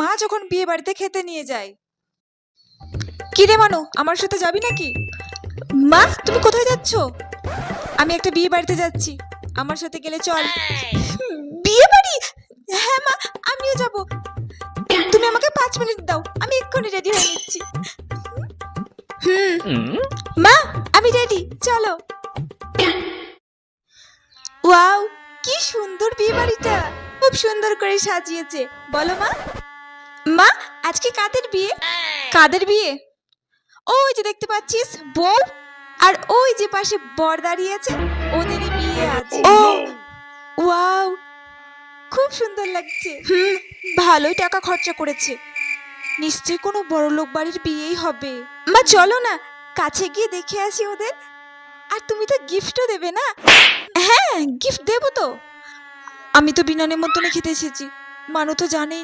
মা যখন বিয়ে বাড়িতে খেতে নিয়ে যায়। কি রে মানু, আমার সাথে যাবি নাকি? মা তুমি কোথায় যাচ্ছ? আমি একটা বিয়ে বাড়িতে যাচ্ছি, আমার সাথে গেলে চল। বিয়ে বাড়ি? হ্যাঁ মা, আমিও যাব। তুমি আমাকে 5 মিনিট দাও, আমি এক্ষুনি রেডি হয়ে নিচ্ছি। মা আমি রেডি, চলো। ওয়াও, কি সুন্দর বিয়ে বাড়িটা, খুব সুন্দর করে সাজিয়েছে। বলো মা। মা আজকে কাদের বিয়ে? কাদের বিয়ে? ওই যে দেখতে পাচ্ছিস বউ, আর ওই যে পাশে বর দাঁড়িয়ে আছে, ওদেরই বিয়ে আছে। ও ওয়াও, খুব সুন্দর লাগছে। ভালোই টাকা খরচা করেছে, নিশ্চয়ই কোনো বড়লোক বাড়ির বিয়েই হবে। মা চলো না, কাছে গিয়ে দেখে আসি ওদের। আর তুমি তো গিফটও দেবে না? হ্যাঁ গিফট দেবো তো। আমি তো বিনা নেমন্তন্নে খেতে এসেছি, মানু তো জানেই